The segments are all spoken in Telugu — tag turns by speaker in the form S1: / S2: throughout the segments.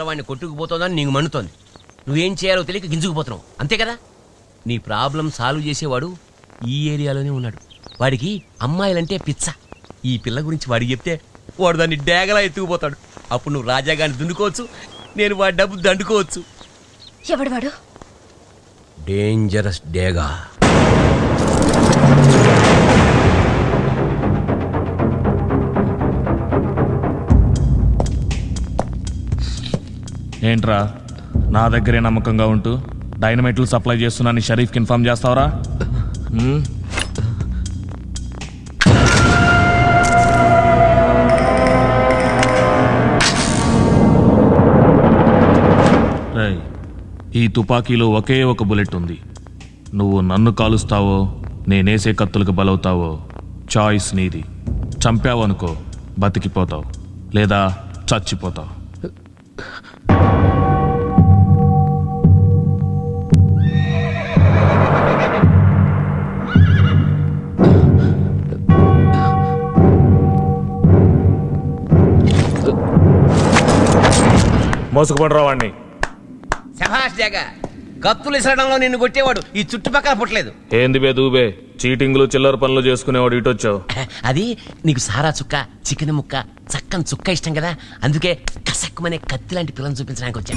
S1: పిల్లవాడిని కొట్టుకుపోతుందని నీకు మండుతోంది. నువ్వేం చేయాలో తెలియక గింజుకుపోతున్నావు, అంతే కదా? నీ ప్రాబ్లం సాల్వ్ చేసేవాడు ఈ ఏరియాలోనే ఉన్నాడు. వాడికి అమ్మాయిలంటే పిచ్చ. ఈ పిల్ల గురించి వాడికి చెప్తే వాడు దాన్ని డేగలా ఎత్తుకుపోతాడు. అప్పుడు నువ్వు రాజాగాన్ని దున్నుకోవచ్చు, నేను వాడి డబ్బు దండుకోవచ్చు.
S2: ఎవడు వాడు?
S1: డేంజరస్ డేగా.
S3: ఏంట్రా నా దగ్గరే నమ్మకంగా ఉంటూ డైనమైట్లు సప్లై చేస్తున్నాను షరీఫ్కి ఇన్ఫార్మ్ చేస్తావరా? ఈ తుపాకీలో ఒకే ఒక బుల్లెట్ ఉంది. నువ్వు నన్ను కాలుస్తావో నేనేసే కత్తులకు బలవుతావో చాయిస్ నీది. చంపావు అనుకో బతికిపోతావు, లేదా చచ్చిపోతావు. మోసుకుపడరా వాడిని.
S1: శభాష్ జగా. కత్తులు ఇసరడంలో నిన్ను కొట్టేవాడు ఈ చుట్టుపక్కల పుట్టలేదు.
S3: ఏంది బే దూబే, చీటింగ్లు చిల్లర పనులు చేసుకునేవాడు ఇటొచ్చావు.
S1: అది నీకు సారా చుక్క, చికెన్ ముక్క, చక్కని చుక్క ఇష్టం కదా, అందుకే కసక్కుమనే కత్తి లాంటి పిల్లని చూపించడానికి వచ్చా.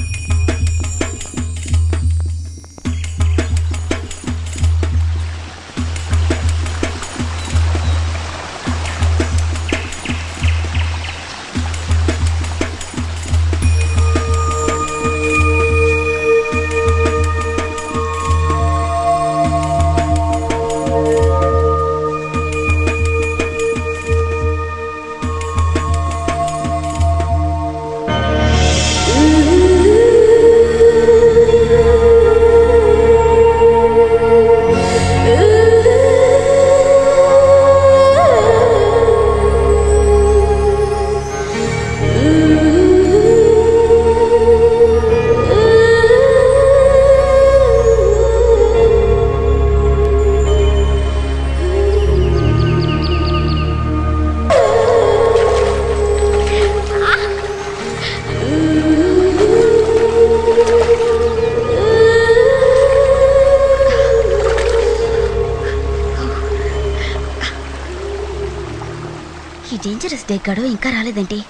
S2: ఈ డేంజరస్ డే గడు ఇంకా రాలేదండి.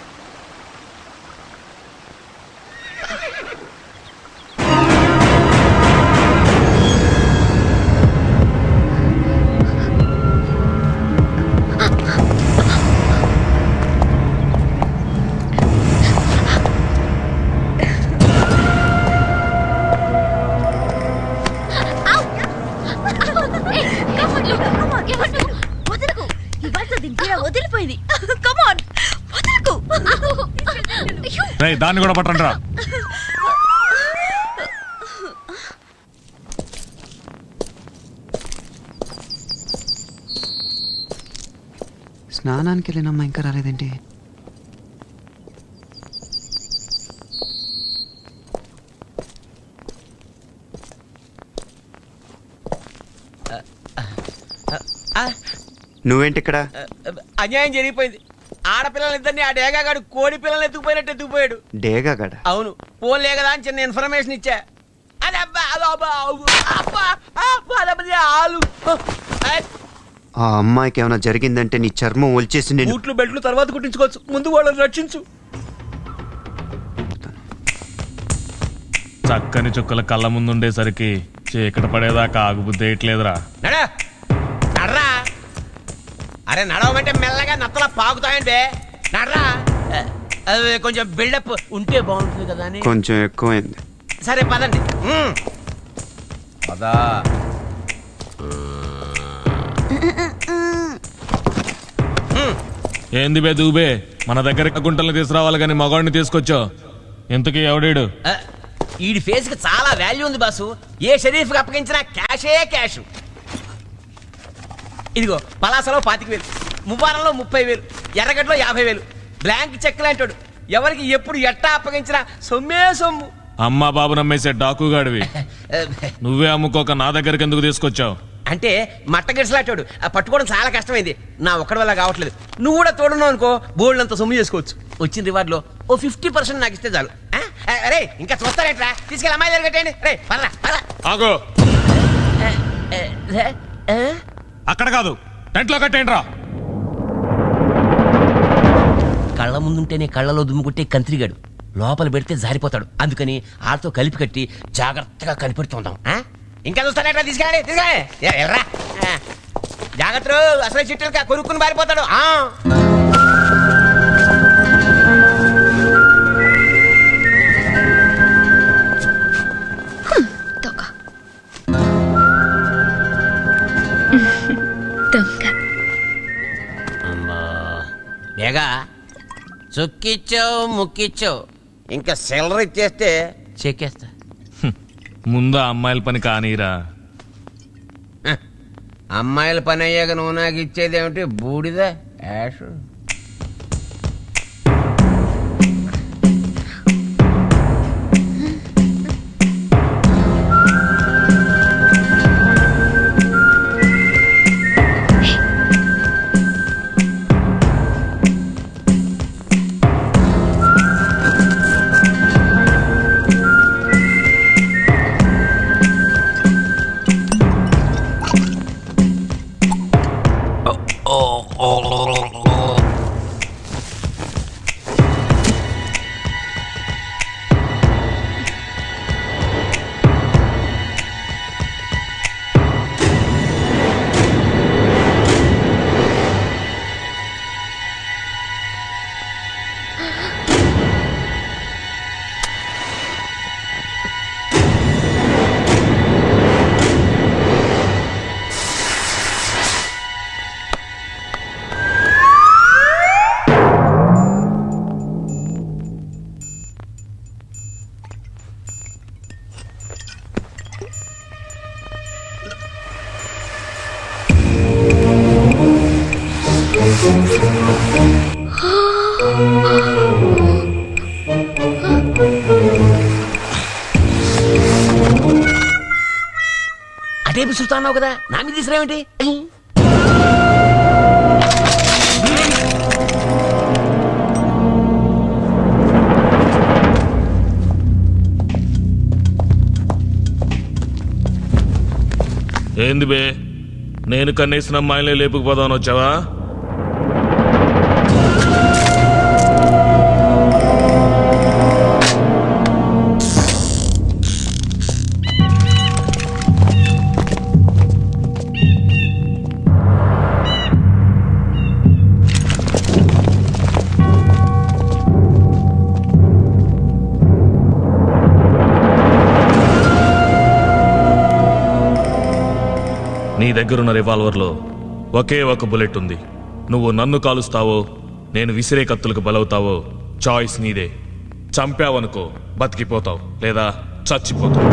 S2: వదిలిపోయింది.
S3: దాన్ని కూడా పట్టండి రా.
S4: స్నానానికి వెళ్ళినమ్మా ఇంకా రాలేదేంటి? నువ్వేంటి ఇక్కడ?
S1: అన్యాయం జరిగిపోయింది. ఆడపిల్లలిద్దరిని ఆ డేగాగాడు కోడి పిల్లల్ని ఎత్తుకుపోయినట్టు ఎత్తుకుపోయాడు.
S4: డేగాగాడ?
S1: అవును. పోలే కదా అని చిన్న ఇన్ఫర్మేషన్ ఇచ్చా.
S4: ఆ అమ్మాయికి ఏమైనా జరిగిందంటే నీ చర్మం ఒలిచేసి నేను
S1: బూట్లు బెల్ట్లు తర్వాత కుట్టించుకోవచ్చు, ముందు వాళ్ళని రక్షించు.
S3: చక్కని చుక్కల కళ్ళ ముందుండేసరికి చీకటి పడేదాకా ఆగుబుద్ధి వేయట్లేదురా.
S1: నడరా. అరే నడవమంటే మెల్లగా నత్తలా పాకుతాయంటే నడరా. అది కొంచెం బిల్డప్ ఉంటే బాగుంటుంది కదా అని.
S4: కొంచెం ఎక్కువైంది.
S1: సరే పదండి. పదా.
S3: ఏంది బే దూబే, మన దగ్గర గుంటల్ని తీసుకురావాలి కానీ మగవాడిని తీసుకొచ్చావు. ఇంతకీ ఎవడీడు?
S1: ఈడి ఫేస్ కి చాలా వాల్యూ ఉంది బాసు. ఏ షరీఫ్ కి అప్పగించినా క్యాషే క్యాష్. ఇదిగో పలాసలో 25,000, మువ్వారంలో 30,000, ఎర్రగడ్డలో 50,000. Blank cheque లాంటాడు. ఎవరికి ఎప్పుడు ఎట్టా అప్పగించినా సొమ్మే సొమ్ము.
S3: అమ్మా బాబు నమ్మేసే డాకుగాడివి. నువ్వే అమ్ముకోక నా దగ్గరికి ఎందుకు తీసుకొచ్చావు?
S1: అంటే మట్టగిడిసలాటాడు. పట్టుకోవడం చాలా కష్టమైంది. నా ఒక్కడి వల్ల కావట్లేదు. నువ్వు కూడా తోడున్నావు అనుకో, బోల్డ్ అంత సొమ్ము చేసుకోవచ్చు. వచ్చిన రివార్డులో ఓ 50% నాకు ఇస్తే చాలు. అరే ఇంకా చూస్తారేట్రా తీసుకెళ్ళి అమ్మాయి దగ్గర కట్టండి రే పర్రా పర్రా
S3: ఆగో అక్కడ కాదు టెంట్లో కట్టేయండి రా.
S1: కళ్ళ ముందుంటేనే కళ్ళలో దుమ్ము కొట్టే కంత్రిగాడు లోపల పెడితే జారిపోతాడు. అందుకని ఆటతో కలిపి కట్టి జాగ్రత్తగా కనిపెడుతుందాం. ఇంకా చూస్తానేట్రా తీసుకెళ్ళండి తీసుకెళ్ళండి ఎర్రా జాగ్రత్త అసలు చిట్టుగా కొరుక్కుని పారిపోతాడు. బేగా చుక్కిచ్చావు ముక్కిచ్చావు ఇంకా సిల్లర్ ఇచ్చేస్తే చెక్కేస్తా.
S3: ముందు ఆ అమ్మాయిల పని కానీరా.
S1: అమ్మాయిల పని అయ్యాక నువ్వు నాకు ఇచ్చేది ఏమిటి బూడిద యాష్. అదే విసురుతా అన్నావు కదా నా మీద తీసుకురావేంటి?
S3: ఏంది బే నేను కన్నేసిన అమ్మాయిలే లేపుకుపోదామని వచ్చావా? నీ దగ్గరున్న రివాల్వర్లో ఒకే ఒక బుల్లెట్ ఉంది. నువ్వు నన్ను కాలుస్తావో నేను విసిరే కత్తులకు బలవుతావో చాయిస్ నీదే. చంపావనుకో బతికిపోతావు లేదా చచ్చిపోతావు.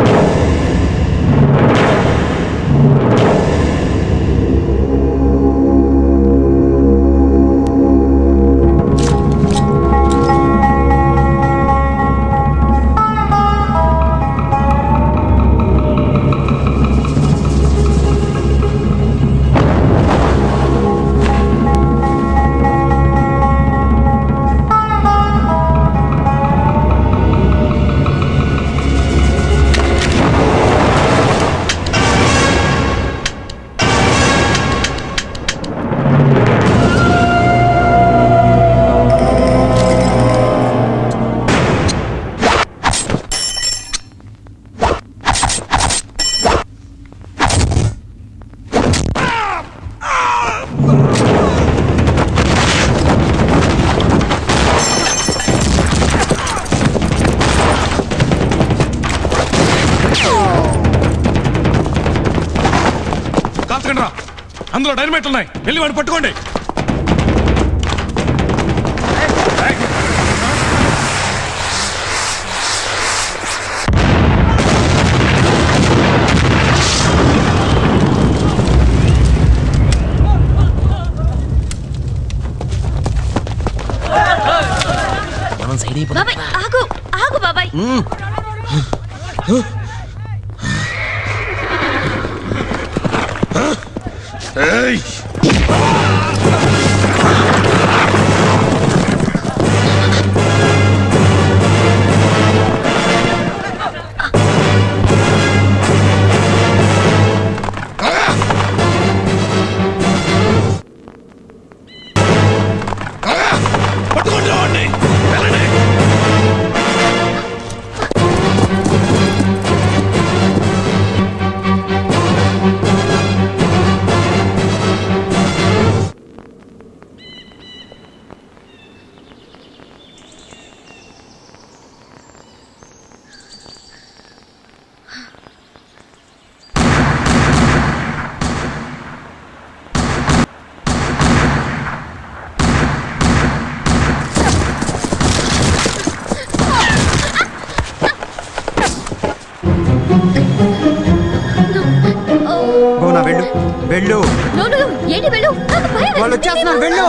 S3: అందులో డైనమైట్లు ఉన్నాయి, వెళ్ళి వాడిని పట్టుకోండి.
S1: మనం సైడ్ అయిపోతాం.
S2: బాబాయ్ ఆగు ఆగు బాబాయ్.
S4: వెళ్ళు.
S2: నో నో నో, ఏంటి వెళ్ళు? నాకు భయం
S4: వాళ్ళు
S2: వేస్తుంది.
S4: వచ్చేస్తున్నారు, వెళ్ళు.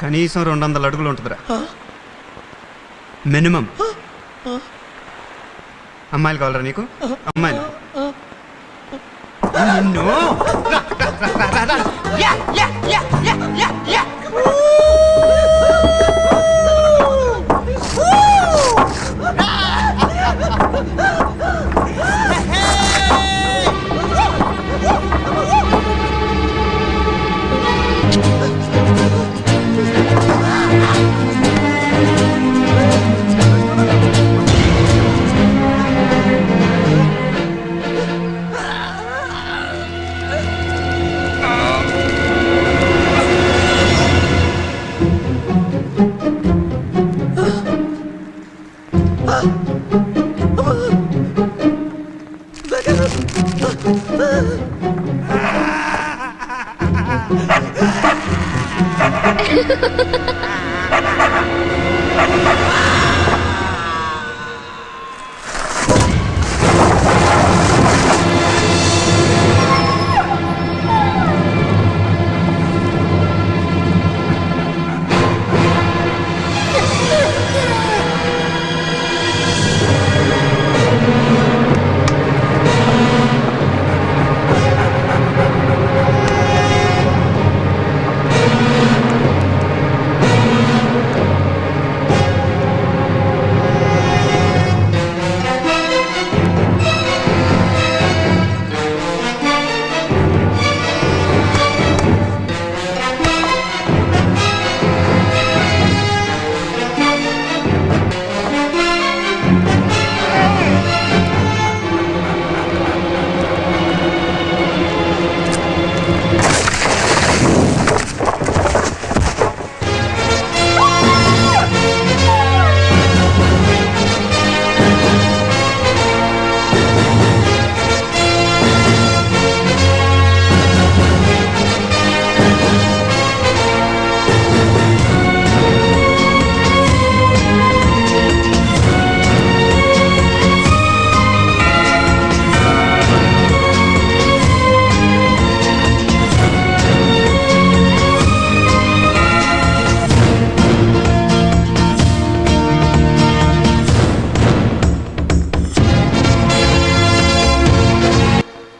S4: కనీసం 200 అడుగులు ఉంటుందిరా మినిమం. అమ్మాయిలు కావాలరా నీకు? అమ్మాయిలు నిన్ను